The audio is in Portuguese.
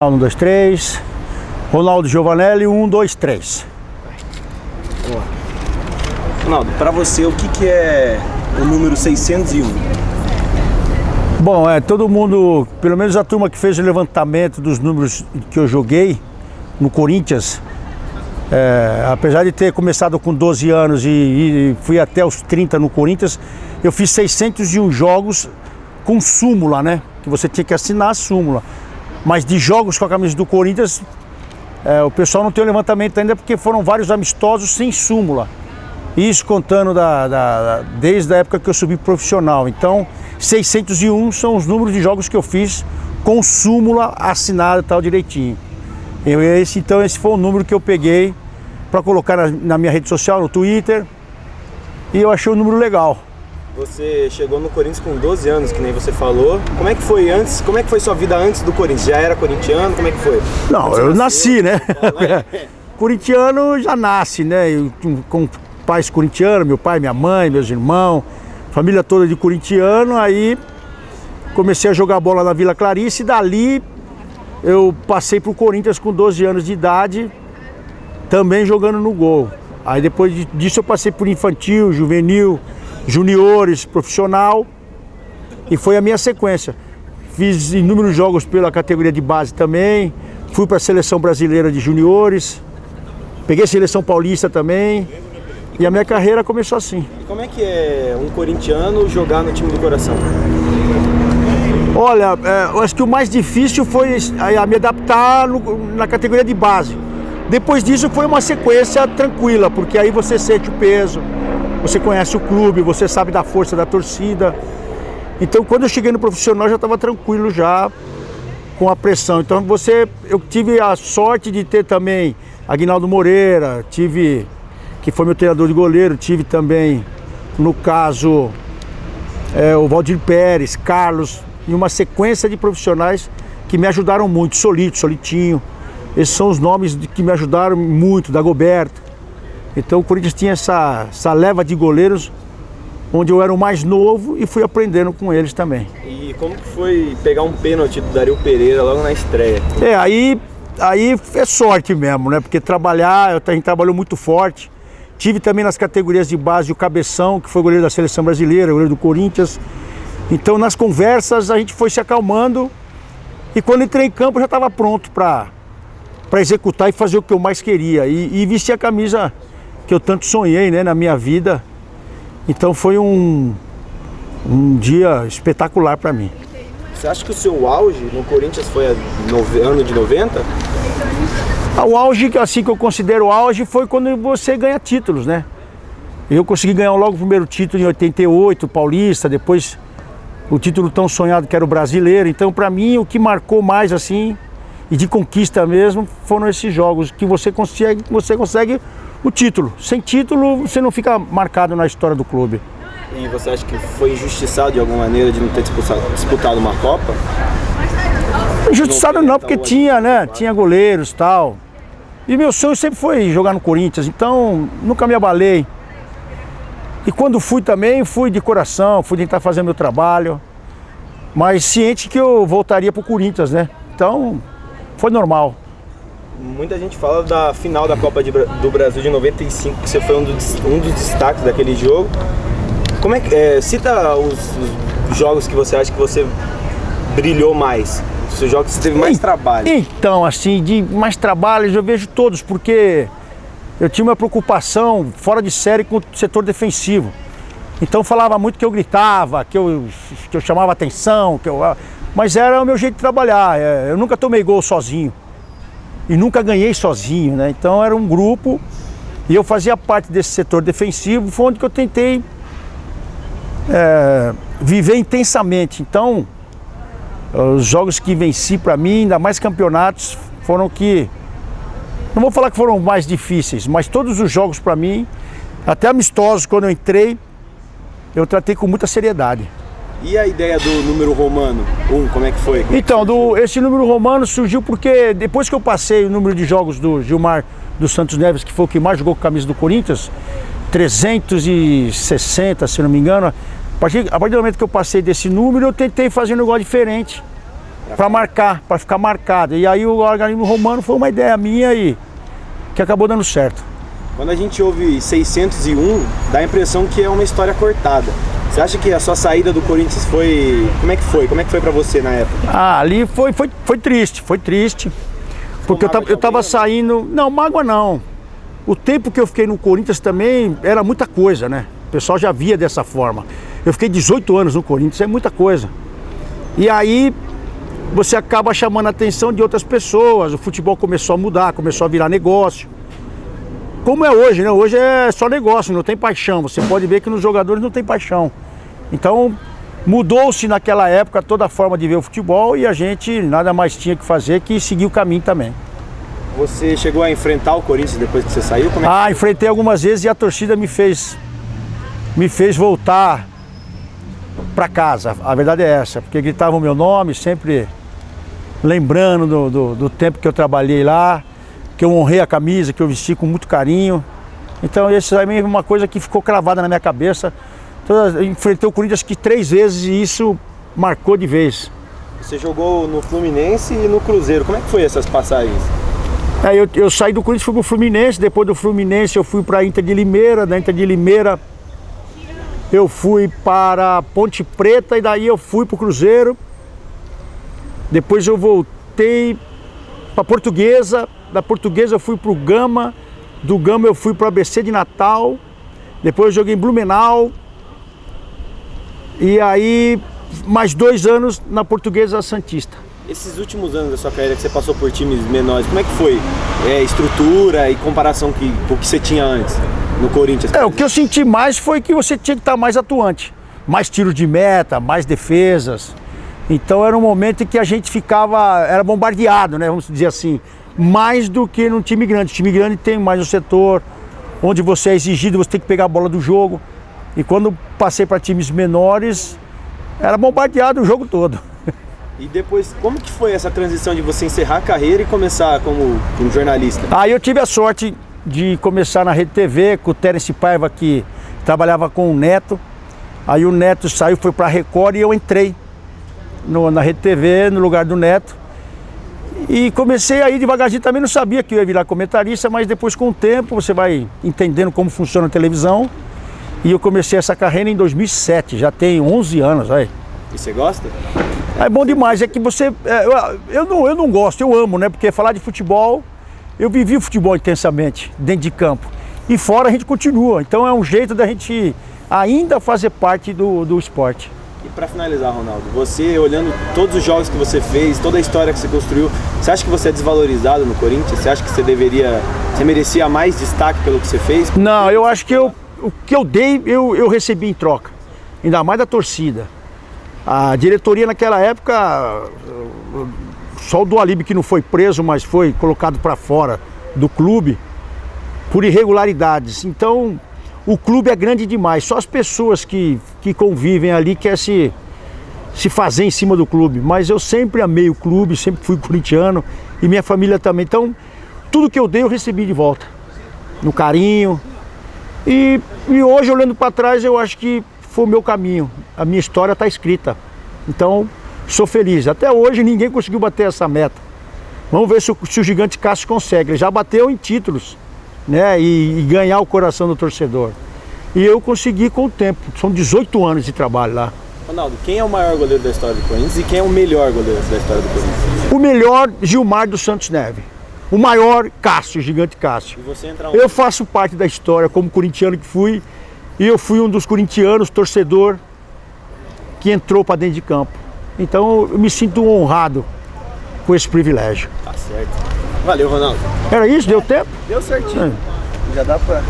1, 2, 3. Ronaldo Giovanelli, 1, 2, 3. Ronaldo, para você, o que é o número 601? Bom, todo mundo, pelo menos a turma que fez o levantamento dos números que eu joguei no Corinthians, apesar de ter começado com 12 anos e fui até os 30 no Corinthians, eu fiz 601 jogos com súmula, né? Que você tinha que assinar a súmula. Mas de jogos com a camisa do Corinthians, o pessoal não tem o levantamento ainda porque foram vários amistosos sem súmula. Isso contando desde a época que eu subi profissional. Então, 601 são os números de jogos que eu fiz com súmula assinada e tal direitinho. Então esse foi o número que eu peguei para colocar na minha rede social, no Twitter. E eu achei o número legal. Você chegou no Corinthians com 12 anos, que nem você falou. Como é que foi antes? Como é que foi sua vida antes do Corinthians? Já era corintiano? Como é que foi? Não, eu nasci, né? Corintiano já nasce, né? Com pais corintianos, meu pai, minha mãe, meus irmãos, família toda de corintiano. Aí comecei a jogar bola na Vila Clarice e dali eu passei pro Corinthians com 12 anos de idade, também jogando no gol. Aí depois disso eu passei por infantil, juvenil, juniores, profissional, e foi a minha sequência. Fiz inúmeros jogos pela categoria de base também, fui para a seleção brasileira de juniores, peguei a seleção paulista também, e a minha carreira começou assim. E como é que é um corintiano jogar no time do coração? Olha, eu acho que o mais difícil foi me adaptar na categoria de base. Depois disso foi uma sequência tranquila, porque aí você sente o peso, você conhece o clube, você sabe da força da torcida. Então quando eu cheguei no profissional eu já estava tranquilo já com a pressão. Então eu tive a sorte de ter também Aguinaldo Moreira, que foi meu treinador de goleiro, tive também, no caso, o Valdir Pérez, Carlos, e uma sequência de profissionais que me ajudaram muito, Solitinho. Esses são os nomes que me ajudaram muito, Dagoberto. Então o Corinthians tinha essa leva de goleiros, onde eu era o mais novo e fui aprendendo com eles também. E como que foi pegar um pênalti do Dario Pereira logo na estreia? Aí é sorte mesmo, né? Porque a gente trabalhou muito forte. Tive também nas categorias de base o Cabeção, que foi goleiro da seleção brasileira, goleiro do Corinthians. Então nas conversas a gente foi se acalmando e quando entrei em campo eu já estava pronto para executar e fazer o que eu mais queria e vestir a camisa que eu tanto sonhei, né, na minha vida. Então foi um dia espetacular para mim. Você acha que o seu auge no Corinthians foi ano de 90? O auge, assim que eu considero auge, foi quando você ganha títulos, né? Eu consegui ganhar logo o primeiro título em 88, Paulista, depois o título tão sonhado que era o brasileiro. Então para mim o que marcou mais assim, e de conquista mesmo, foram esses jogos que você consegue o título. Sem título você não fica marcado na história do clube. E você acha que foi injustiçado de alguma maneira de não ter disputado uma Copa? Injustiçado não, porque tinha, né? Tinha goleiros e tal. E meu sonho sempre foi jogar no Corinthians, então nunca me abalei. E quando fui também, fui de coração, fui tentar fazer meu trabalho, mas ciente que eu voltaria pro Corinthians, né? Então, foi normal. Muita gente fala da final da Copa do Brasil de 95, que você foi um dos destaques daquele jogo. Como é que cita os jogos que você acha que você brilhou mais? Os jogos que você teve mais trabalho? Então, assim, de mais trabalhos eu vejo todos, porque eu tinha uma preocupação fora de série com o setor defensivo. Então falava muito que eu gritava, que eu chamava atenção, mas era o meu jeito de trabalhar. Eu nunca tomei gol sozinho e nunca ganhei sozinho, né? Então era um grupo e eu fazia parte desse setor defensivo, foi onde que eu tentei viver intensamente. Então os jogos que venci para mim, ainda mais campeonatos, foram que... Não vou falar que foram mais difíceis, mas todos os jogos para mim, até amistosos, quando eu entrei, eu tratei com muita seriedade. E a ideia do número romano, como é que foi? Então, esse número romano surgiu porque depois que eu passei o número de jogos do Gilmar dos Santos Neves, que foi o que mais jogou com a camisa do Corinthians, 360, se não me engano, a partir do momento que eu passei desse número, eu tentei fazer um negócio diferente. para marcar, para ficar marcado. E aí o organismo romano foi uma ideia minha e que acabou dando certo. Quando a gente ouve 601, dá a impressão que é uma história cortada. Você acha que a sua saída do Corinthians foi... Como é que foi? Como é que foi pra você na época? Ah, ali foi triste, foi triste. Porque eu tava saindo... Não, mágoa não. O tempo que eu fiquei no Corinthians também era muita coisa, né? O pessoal já via dessa forma. Eu fiquei 18 anos no Corinthians, é muita coisa. E aí você acaba chamando a atenção de outras pessoas. O futebol começou a mudar, começou a virar negócio. Como é hoje, né? Hoje é só negócio, não tem paixão. Você pode ver que nos jogadores não tem paixão. Então, mudou-se naquela época toda a forma de ver o futebol e a gente nada mais tinha que fazer que seguir o caminho também. Você chegou a enfrentar o Corinthians depois que você saiu? Como é que... Enfrentei algumas vezes e a torcida me fez voltar para casa. A verdade é essa, porque gritavam o meu nome, sempre lembrando do tempo que eu trabalhei lá, que eu honrei a camisa, que eu vesti com muito carinho. Então isso aí é uma coisa que ficou cravada na minha cabeça. Eu enfrentei o Corinthians que 3 vezes e isso marcou de vez. Você jogou no Fluminense e no Cruzeiro, como é que foi essas passagens? Eu saí do Corinthians, fui pro Fluminense, depois do Fluminense eu fui para Inter de Limeira, da Inter de Limeira eu fui para Ponte Preta e daí eu fui pro Cruzeiro. Depois eu voltei para Portuguesa, da Portuguesa eu fui pro Gama, do Gama eu fui pro ABC de Natal, depois eu joguei em Blumenau e aí mais 2 anos na Portuguesa Santista. Esses últimos anos da sua carreira que você passou por times menores, como é que foi? Estrutura e comparação com o que você tinha antes no Corinthians? O que eu senti mais foi que você tinha que estar mais atuante. Mais tiros de meta, mais defesas. Então era um momento em que a gente era bombardeado, né? Vamos dizer assim. Mais do que num time grande. O time grande tem mais um setor, onde você é exigido, você tem que pegar a bola do jogo. E quando passei para times menores, era bombardeado o jogo todo. E depois, como que foi essa transição de você encerrar a carreira e começar como jornalista? Aí eu tive a sorte de começar na Rede TV com o Terence Paiva, que trabalhava com o Neto. Aí o Neto saiu, foi para a Record e eu entrei na Rede TV, no lugar do Neto. E comecei aí devagarzinho, também não sabia que eu ia virar comentarista, mas depois com o tempo você vai entendendo como funciona a televisão. E eu comecei essa carreira em 2007, já tem 11 anos aí. E você gosta? É bom demais, é que você... Eu não gosto, eu amo, né? Porque falar de futebol, eu vivi o futebol intensamente, dentro de campo. E fora a gente continua, então é um jeito da gente ainda fazer parte do esporte. E para finalizar, Ronaldo, você olhando todos os jogos que você fez, toda a história que você construiu, você acha que você é desvalorizado no Corinthians? Você acha que você merecia mais destaque pelo que você fez? Não, eu acho que o que eu dei, eu recebi em troca, ainda mais da torcida. A diretoria naquela época, só o Dualib que não foi preso, mas foi colocado para fora do clube por irregularidades. Então, o clube é grande demais. Só as pessoas que convivem ali querem se fazer em cima do clube. Mas eu sempre amei o clube, sempre fui corintiano e minha família também. Então, tudo que eu dei eu recebi de volta, no carinho. E hoje, olhando para trás, eu acho que foi o meu caminho. A minha história está escrita. Então, sou feliz. Até hoje ninguém conseguiu bater essa meta. Vamos ver se o Gigante Cássio consegue. Ele já bateu em títulos, né? E ganhar o coração do torcedor. E eu consegui com o tempo. São 18 anos de trabalho lá. Ronaldo, quem é o maior goleiro da história do Corinthians e quem é o melhor goleiro da história do Corinthians? O melhor, Gilmar dos Santos Neves. O maior, Cássio, Gigante Cássio. E você entra onde? Eu faço parte da história como corintiano que fui. E eu fui um dos corintianos, torcedor, que entrou para dentro de campo. Então eu me sinto honrado com esse privilégio. Tá certo. Valeu, Ronaldo. Era isso? Deu tempo? Deu certinho. Já dá pra...